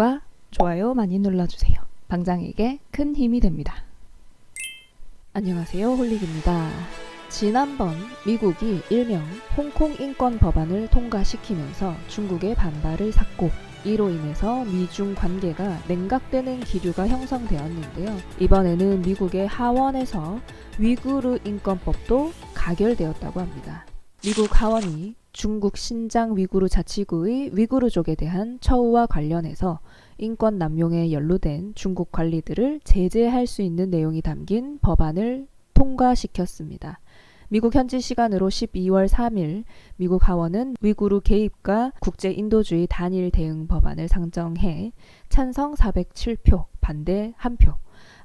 구독과 좋아요 많이 눌러주세요. 방장에게 큰 힘이 됩니다. 안녕하세요, 홀릭입니다. 지난번 미국이 일명 홍콩 인권 법안을 통과시키면서 중국의 반발을 샀고, 이로 인해서 미중 관계가 냉각되는 기류가 형성되었는데요. 이번에는 미국의 하원에서 위구르 인권법도 가결되었다고 합니다. 미국 하원이 중국 신장 위구르 자치구의 위구르족에 대한 처우와 관련해서 인권 남용에 연루된 중국 관리들을 제재할 수 있는 내용이 담긴 법안을 통과시켰습니다. 미국 현지 시간으로 12월 3일 미국 하원은 위구르 개입과 국제 인도주의 단일 대응 법안을 상정해 찬성 407표, 반대 1표,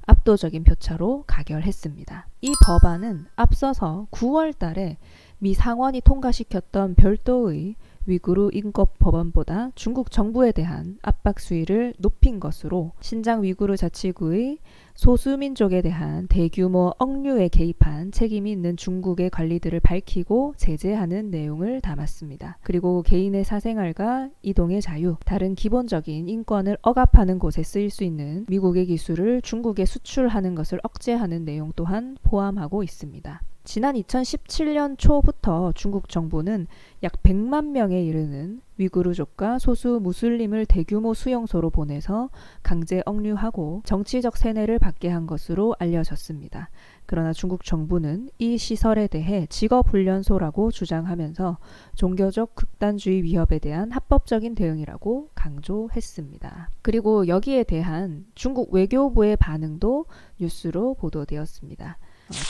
압도적인 표차로 가결했습니다. 이 법안은 앞서서 9월 달에 미 상원이 통과시켰던 별도의 위구르 인권 법안보다 중국 정부에 대한 압박 수위를 높인 것으로 신장 위구르 자치구의 소수민족에 대한 대규모 억류에 개입한 책임이 있는 중국의 관리들을 밝히고 제재하는 내용을 담았습니다. 그리고 개인의 사생활과 이동의 자유, 다른 기본적인 인권을 억압하는 곳에 쓰일 수 있는 미국의 기술을 중국에 수출하는 것을 억제하는 내용 또한 포함하고 있습니다. 지난 2017년 초부터 중국 정부는 약 100만 명에 이르는 위구르족과 소수 무슬림을 대규모 수용소로 보내서 강제 억류하고 정치적 세뇌를 받게 한 것으로 알려졌습니다. 그러나 중국 정부는 이 시설에 대해 직업훈련소라고 주장하면서 종교적 극단주의 위협에 대한 합법적인 대응이라고 강조했습니다. 그리고 여기에 대한 중국 외교부의 반응도 뉴스로 보도되었습니다.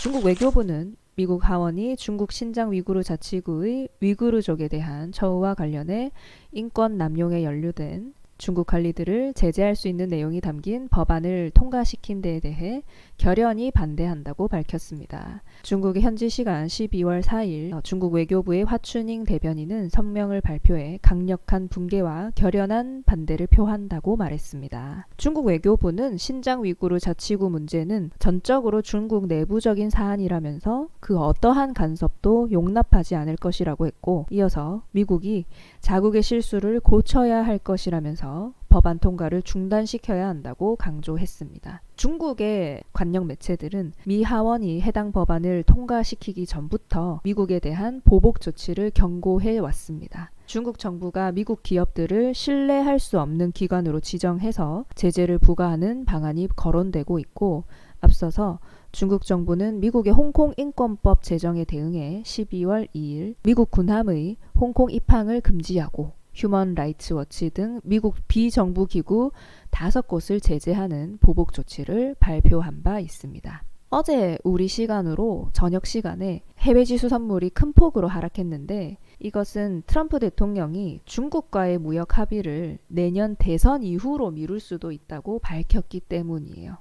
중국 외교부는 미국 하원이 중국 신장 위구르 자치구의 위구르족에 대한 처우와 관련해 인권 남용에 연루된 중국 관리들을 제재할 수 있는 내용이 담긴 법안을 통과시킨 데에 대해 결연히 반대한다고 밝혔습니다. 중국의 현지 시간 12월 4일 중국 외교부의 화춘잉 대변인은 성명을 발표해 강력한 붕괴와 결연한 반대를 표한다고 말했습니다. 중국 외교부는 신장 위구르 자치구 문제는 전적으로 중국 내부적인 사안이라면서 그 어떠한 간섭도 용납하지 않을 것이라고 했고, 이어서 미국이 자국의 실수를 고쳐야 할 것이라면서 법안 통과를 중단시켜야 한다고 강조했습니다. 중국의 관영 매체들은 미 하원이 해당 법안을 통과시키기 전부터 미국에 대한 보복 조치를 경고해 왔습니다. 중국 정부가 미국 기업들을 신뢰할 수 없는 기관으로 지정해서 제재를 부과하는 방안이 거론되고 있고, 앞서서 중국 정부는 미국의 홍콩 인권법 제정에 대응해 12월 2일 미국 군함의 홍콩 입항을 금지하고 휴먼 라이츠 워치 등 미국 비정부 기구 5곳을 제재하는 보복 조치를 발표한 바 있습니다. 어제 우리 시간으로 저녁 시간에 해외 지수 선물이 큰 폭으로 하락했는데, 이것은 트럼프 대통령이 중국과의 무역 합의를 내년 대선 이후로 미룰 수도 있다고 밝혔기 때문이에요.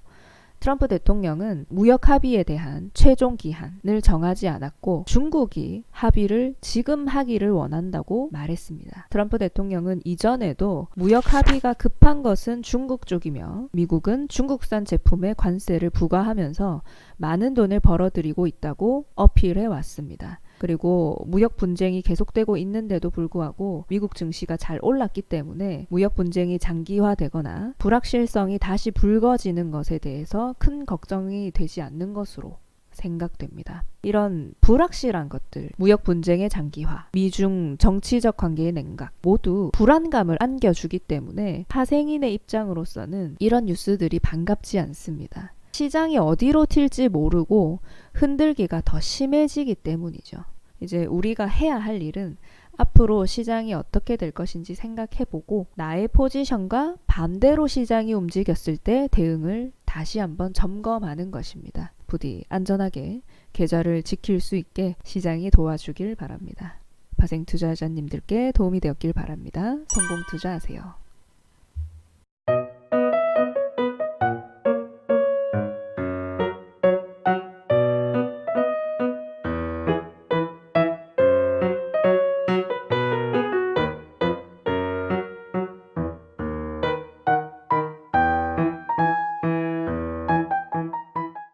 트럼프 대통령은 무역 합의에 대한 최종 기한을 정하지 않았고 중국이 합의를 지금 하기를 원한다고 말했습니다. 트럼프 대통령은 이전에도 무역 합의가 급한 것은 중국 쪽이며 미국은 중국산 제품에 관세를 부과하면서 많은 돈을 벌어들이고 있다고 어필해 왔습니다. 그리고 무역 분쟁이 계속되고 있는데도 불구하고 미국 증시가 잘 올랐기 때문에 무역 분쟁이 장기화되거나 불확실성이 다시 불거지는 것에 대해서 큰 걱정이 되지 않는 것으로 생각됩니다. 이런 불확실한 것들, 무역 분쟁의 장기화, 미중 정치적 관계의 냉각 모두 불안감을 안겨주기 때문에 파생인의 입장으로서는 이런 뉴스들이 반갑지 않습니다. 시장이 어디로 튈지 모르고 흔들기가 더 심해지기 때문이죠. 이제 우리가 해야 할 일은 앞으로 시장이 어떻게 될 것인지 생각해보고 나의 포지션과 반대로 시장이 움직였을 때 대응을 다시 한번 점검하는 것입니다. 부디 안전하게 계좌를 지킬 수 있게 시장이 도와주길 바랍니다. 파생 투자자님들께 도움이 되었길 바랍니다. 성공 투자하세요.